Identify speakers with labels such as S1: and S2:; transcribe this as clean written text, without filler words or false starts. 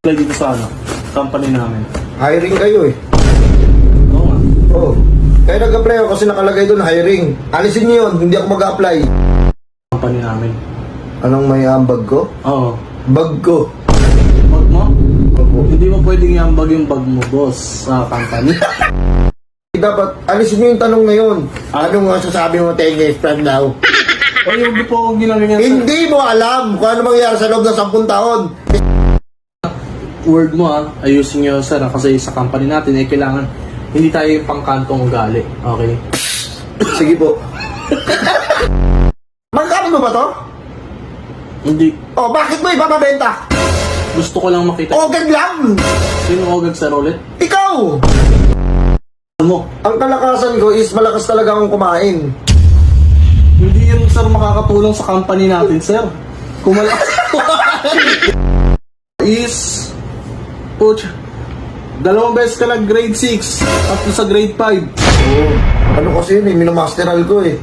S1: mag-apply dito sa company namin.
S2: Hiring kayo eh.
S1: Oo nga.
S2: Oo. Kaya nag-apply ako kasi nakalagay doon hiring. Alisin niyo yun, hindi ako mag-apply.
S1: Company namin.
S2: Anong may ambag ko?
S1: Oo.
S2: Bag ko.
S1: Bag mo?
S2: Opo.
S1: Hindi mo pwedeng iambag yung bag mo, boss, sa company.
S2: Dapat, alisin niyo yung tanong na yun. Anong masasabi mo, Tenge, friend daw?
S1: O yung po ako ginagawa sir.
S2: Hindi mo alam kung ano mangyayari sa loob ng 10 taon.
S1: Word mo ayusin nyo sir kasi sa company natin kailangan hindi tayo yung pangkantong ugali. Okay?
S2: Sige po. Magkano mo ba to?
S1: Hindi.
S2: Oh, bakit mo ipapabenta?
S1: Gusto ko lang makita.
S2: Ogag lang!
S1: Sino ogag sir ulit?
S2: Ikaw!
S1: Mo.
S2: Ang kalakasan ko is malakas talaga akong kumain.
S1: Hindi yan sir makakatulong sa company natin sir. Kung malakas is Puch, 2 beses ka nag grade 6 at sa grade 5.
S2: Oo. Ano kasi yun eh, minamasteral ko eh.